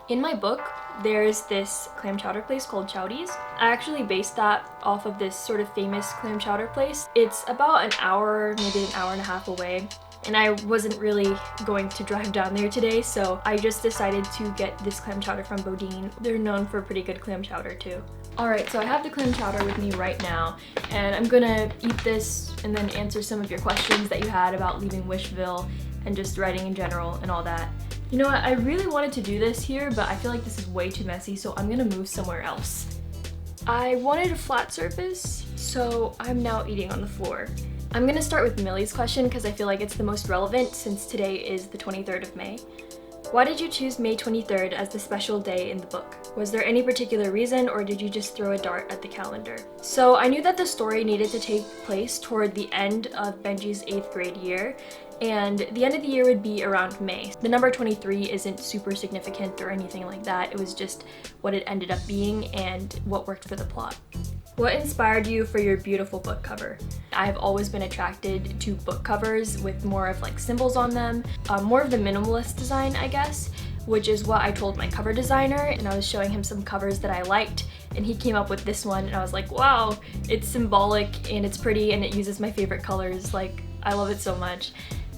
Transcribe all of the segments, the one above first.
In my book, there's this clam chowder place called Chowdy's. I actually based that off of this sort of famous clam chowder place. It's about an hour, maybe an hour and a half away. And I wasn't really going to drive down there today, so I just decided to get this clam chowder from Bodine. They're known for pretty good clam chowder too. Alright, so I have the clam chowder with me right now, and I'm gonna eat this and then answer some of your questions that you had about leaving Wishville and just writing in general and all that. You know what, I really wanted to do this here, but I feel like this is way too messy, so I'm gonna move somewhere else. I wanted a flat surface, so I'm now eating on the floor. I'm gonna start with Millie's question because I feel like it's the most relevant since today is the 23rd of May. Why did you choose May 23rd as the special day in the book? Was there any particular reason, or did you just throw a dart at the calendar? So I knew that the story needed to take place toward the end of Benji's 8th grade year, and the end of the year would be around May. The number 23 isn't super significant or anything like that, it was just what it ended up being and what worked for the plot. What inspired you for your beautiful book cover? I've always been attracted to book covers with more of like symbols on them, more of the minimalist design, I guess, which is what I told my cover designer, and I was showing him some covers that I liked, and he came up with this one, and I was like, wow, it's symbolic and it's pretty and it uses my favorite colors. Like, I love it so much,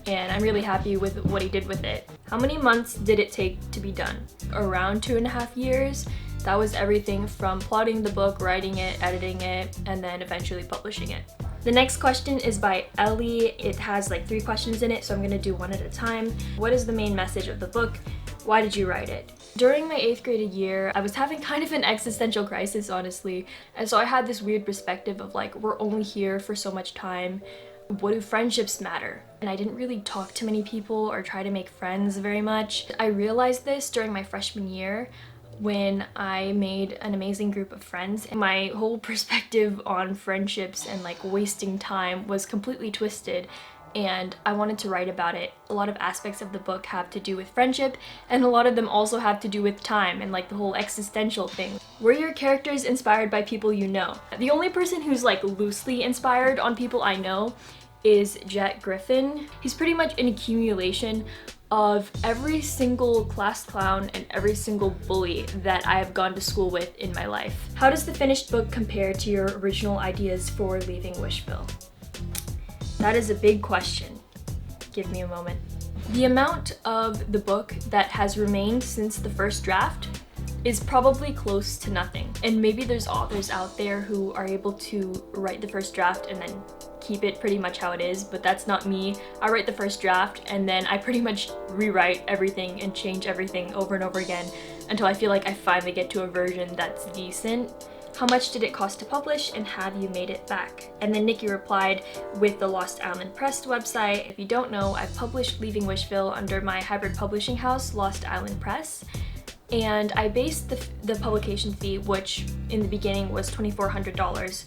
and I'm really happy with what he did with it. How many months did it take to be done? Around 2.5 years. That was everything from plotting the book, writing it, editing it, and then eventually publishing it. The next question is by Ellie. It has like 3 questions in it, so I'm gonna do one at a time. What is the main message of the book? Why did you write it? During my 8th grade year, I was having kind of an existential crisis, honestly. And so I had this weird perspective of like, we're only here for so much time. What do friendships matter? And I didn't really talk to many people or try to make friends very much. I realized this during my freshman year, when I made an amazing group of friends. My whole perspective on friendships and like wasting time was completely twisted, and I wanted to write about it. A lot of aspects of the book have to do with friendship, and a lot of them also have to do with time and like the whole existential thing. Were your characters inspired by people you know? The only person who's like loosely inspired on people I know is Jet Griffin. He's pretty much an accumulation of every single class clown and every single bully that I have gone to school with in my life. How does the finished book compare to your original ideas for leaving Wishville? That is a big question. Give me a moment. The amount of the book that has remained since the first draft is probably close to nothing. And maybe there's authors out there who are able to write the first draft and then keep it pretty much how it is, but that's not me. I write the first draft and then I pretty much rewrite everything and change everything over and over again until I feel like I finally get to a version that's decent. How much did it cost to publish, and have you made it back? And then Nikki replied with the Lost Island Press website. If you don't know, I've published Leaving Wishville under my hybrid publishing house, Lost Island Press. And I based the publication fee, which in the beginning was $2,400,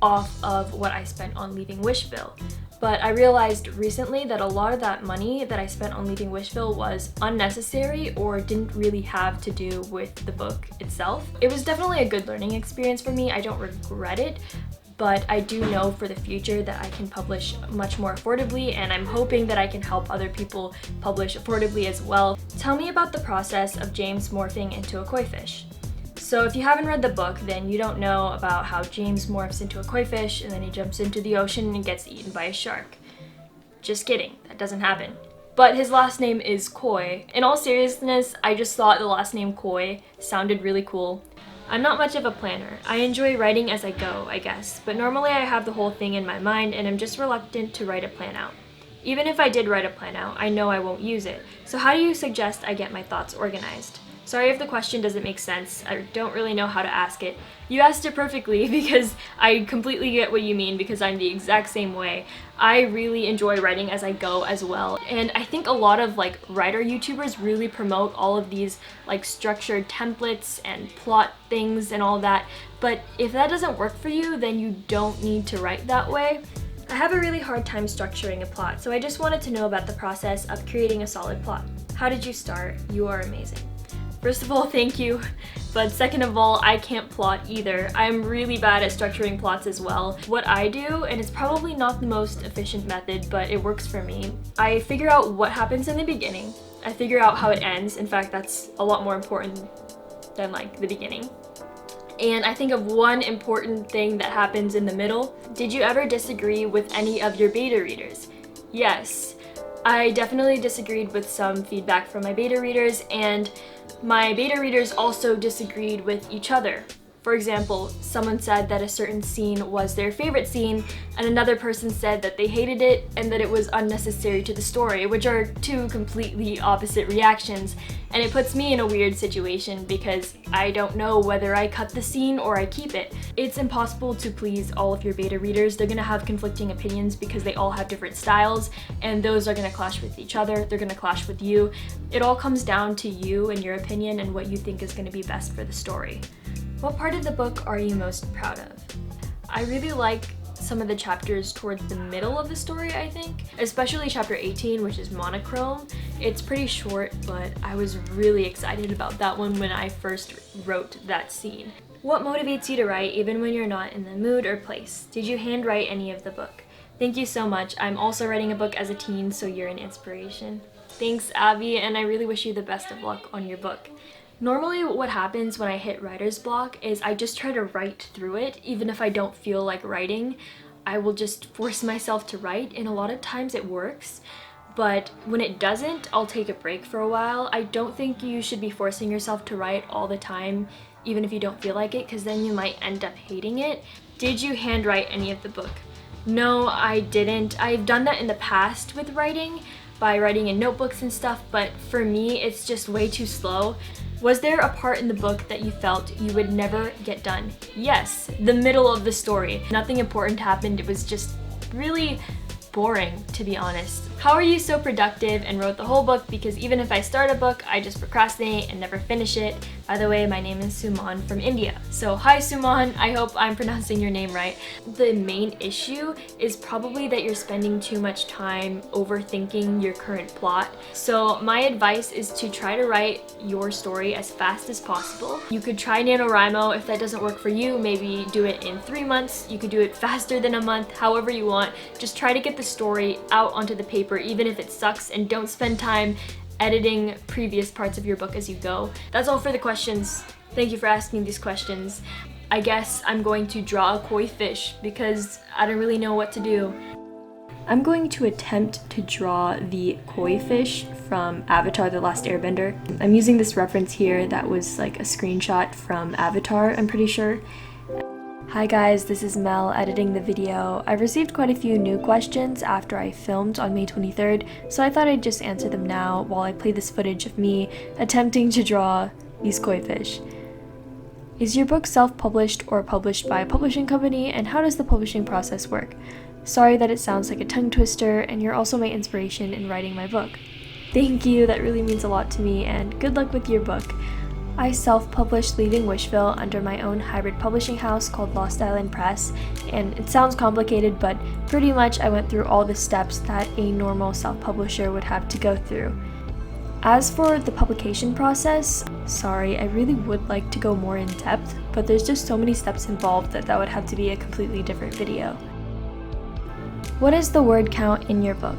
off of what I spent on Leaving Wishville. But I realized recently that a lot of that money that I spent on Leaving Wishville was unnecessary or didn't really have to do with the book itself. It was definitely a good learning experience for me. I don't regret it, but I do know for the future that I can publish much more affordably, and I'm hoping that I can help other people publish affordably as well. Tell me about the process of James morphing into a koi fish. So if you haven't read the book, then you don't know about how James morphs into a koi fish and then he jumps into the ocean and gets eaten by a shark. Just kidding, that doesn't happen. But his last name is Koi. In all seriousness, I just thought the last name Koi sounded really cool. I'm not much of a planner. I enjoy writing as I go, I guess, but normally I have the whole thing in my mind and I'm just reluctant to write a plan out. Even if I did write a plan out, I know I won't use it. So how do you suggest I get my thoughts organized? Sorry if the question doesn't make sense. I don't really know how to ask it. You asked it perfectly because I completely get what you mean, because I'm the exact same way. I really enjoy writing as I go as well. And I think a lot of like writer YouTubers really promote all of these like structured templates and plot things and all that. But if that doesn't work for you, then you don't need to write that way. I have a really hard time structuring a plot, so I just wanted to know about the process of creating a solid plot. How did you start? You are amazing. First of all, thank you. But second of all, I can't plot either. I'm really bad at structuring plots as well. What I do, and it's probably not the most efficient method, but it works for me, I figure out what happens in the beginning, I figure out how it ends. In fact, that's a lot more important than like the beginning. And I think of one important thing that happens in the middle. Did you ever disagree with any of your beta readers? Yes, I definitely disagreed with some feedback from my beta readers, and my beta readers also disagreed with each other. For example, someone said that a certain scene was their favorite scene, and another person said that they hated it and that it was unnecessary to the story, which are two completely opposite reactions. And it puts me in a weird situation because I don't know whether I cut the scene or I keep it. It's impossible to please all of your beta readers. They're gonna have conflicting opinions because they all have different styles, and those are gonna clash with each other. They're gonna clash with you. It all comes down to you and your opinion and what you think is gonna be best for the story. What part of the book are you most proud of? I really like some of the chapters towards the middle of the story, I think. Especially chapter 18, which is monochrome. It's pretty short, but I was really excited about that one when I first wrote that scene. What motivates you to write even when you're not in the mood or place? Did you handwrite any of the book? Thank you so much. I'm also writing a book as a teen, so you're an inspiration. Thanks, Abby, and I really wish you the best of luck on your book. Normally what happens when I hit writer's block is I just try to write through it. Even if I don't feel like writing, I will just force myself to write, and a lot of times it works. But when it doesn't, I'll take a break for a while. I don't think you should be forcing yourself to write all the time, even if you don't feel like it, because then you might end up hating it. Did you handwrite any of the book? No, I didn't. I've done that in the past with writing, by writing in notebooks and stuff, but for me, it's just way too slow. Was there a part in the book that you felt you would never get done? Yes, the middle of the story. Nothing important happened. It was just really boring, to be honest. How are you so productive and wrote the whole book? Because even if I start a book, I just procrastinate and never finish it. By the way, my name is Suman from India. So hi Suman, I hope I'm pronouncing your name right. The main issue is probably that you're spending too much time overthinking your current plot. So my advice is to try to write your story as fast as possible. You could try NaNoWriMo. If that doesn't work for you, maybe do it in 3 months. You could do it faster than a month, however you want. Just try to get the story out onto the paper, even if it sucks, and don't spend time editing previous parts of your book as you go. That's all for the questions. Thank you for asking these questions. I guess I'm going to draw a koi fish because I don't really know what to do. I'm going to attempt to draw the koi fish from Avatar: The Last Airbender. I'm using this reference here that was like a screenshot from Avatar, I'm pretty sure. Hi guys, this is Mel editing the video. I've received quite a few new questions after I filmed on May 23rd, so I thought I'd just answer them now while I play this footage of me attempting to draw these koi fish. Is your book self-published or published by a publishing company, and how does the publishing process work? Sorry that it sounds like a tongue twister, and you're also my inspiration in writing my book. Thank you, that really means a lot to me, and good luck with your book. I self-published Leaving Wishville under my own hybrid publishing house called Lost Island Press, and it sounds complicated, but pretty much I went through all the steps that a normal self-publisher would have to go through. As for the publication process, sorry, I really would like to go more in depth, but there's just so many steps involved that would have to be a completely different video. What is the word count in your book?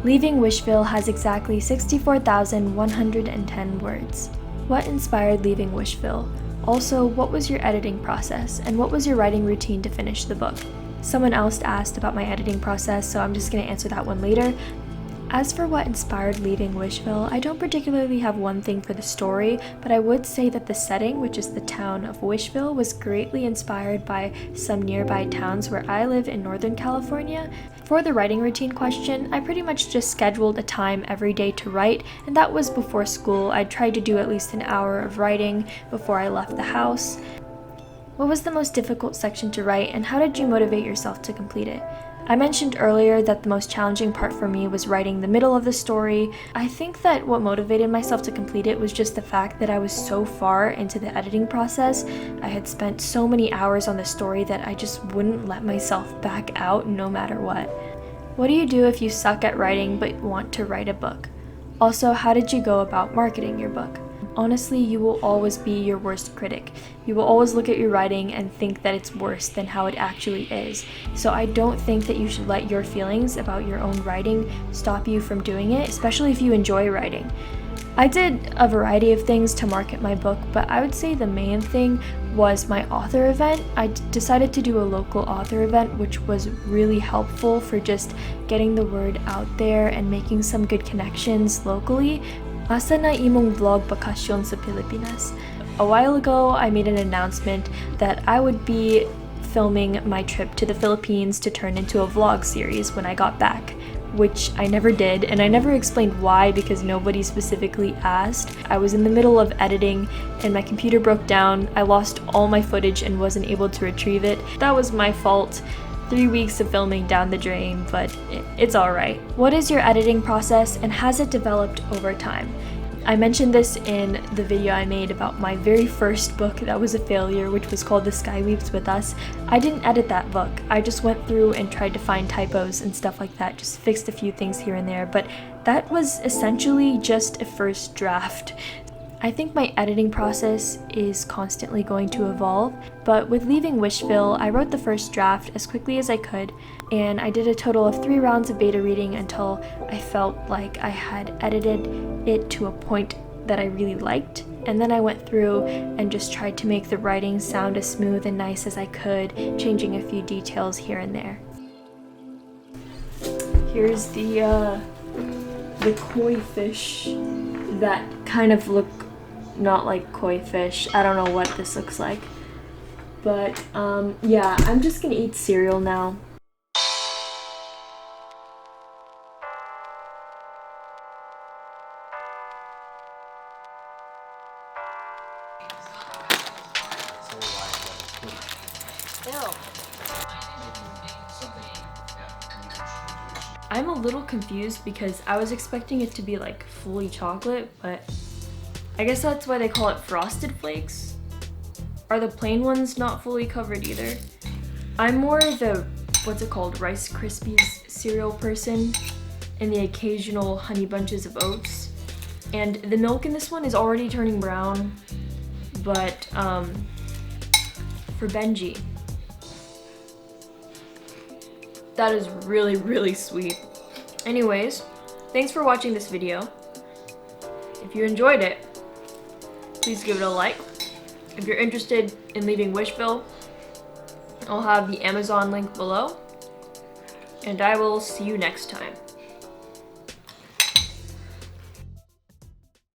Leaving Wishville has exactly 64,110 words. What inspired Leaving Wishville? Also, what was your editing process, and what was your writing routine to finish the book? Someone else asked about my editing process, so I'm just going to answer that one later. As for what inspired Leaving Wishville, I don't particularly have one thing for the story, but I would say that the setting, which is the town of Wishville, was greatly inspired by some nearby towns where I live in Northern California. For the writing routine question, I pretty much just scheduled a time every day to write, and that was before school. I tried to do at least an hour of writing before I left the house. What was the most difficult section to write, and how did you motivate yourself to complete it? I mentioned earlier that the most challenging part for me was writing the middle of the story. I think that what motivated myself to complete it was just the fact that I was so far into the editing process. I had spent so many hours on the story that I just wouldn't let myself back out no matter what. What do you do if you suck at writing but want to write a book? Also, how did you go about marketing your book? honestly, you will always be your worst critic. You will always look at your writing and think that it's worse than how it actually is. So I don't think that you should let your feelings about your own writing stop you from doing it, especially if you enjoy writing. I did a variety of things to market my book, but I would say the main thing was my author event. I decided to do a local author event, which was really helpful for just getting the word out there and making some good connections locally. Asa na imong vlog bakasyon sa Pilipinas. A while ago, I made an announcement that I would be filming my trip to the Philippines to turn into a vlog series when I got back, which I never did, and I never explained why because nobody specifically asked. I was in the middle of editing and my computer broke down. I lost all my footage and wasn't able to retrieve it. That was my fault. 3 weeks of filming down the drain, but it's alright. What is your editing process and has it developed over time? I mentioned this in the video I made about my very first book that was a failure, which was called The Sky Weeps With Us. I didn't edit that book. I just went through and tried to find typos and stuff like that, just fixed a few things here and there, but that was essentially just a first draft. I think my editing process is constantly going to evolve, but with leaving Wishville, I wrote the first draft as quickly as I could, and I did a total of 3 rounds of beta reading until I felt like I had edited it to a point that I really liked, and then I went through and just tried to make the writing sound as smooth and nice as I could, changing a few details here and there. Here's the koi fish that kind of look not like koi fish. I don't know what this looks like. But yeah, I'm just gonna eat cereal now. I'm a little confused because I was expecting it to be like fully chocolate, but I guess that's why they call it Frosted Flakes. Are the plain ones not fully covered either? I'm more the, what's it called, Rice Krispies cereal person, and the occasional Honey Bunches of Oats. And the milk in this one is already turning brown, but for Benji, that is really, really sweet. Anyways, thanks for watching this video. If you enjoyed it, please give it a like. If you're interested in leaving Wishville, I'll have the Amazon link below. And I will see you next time.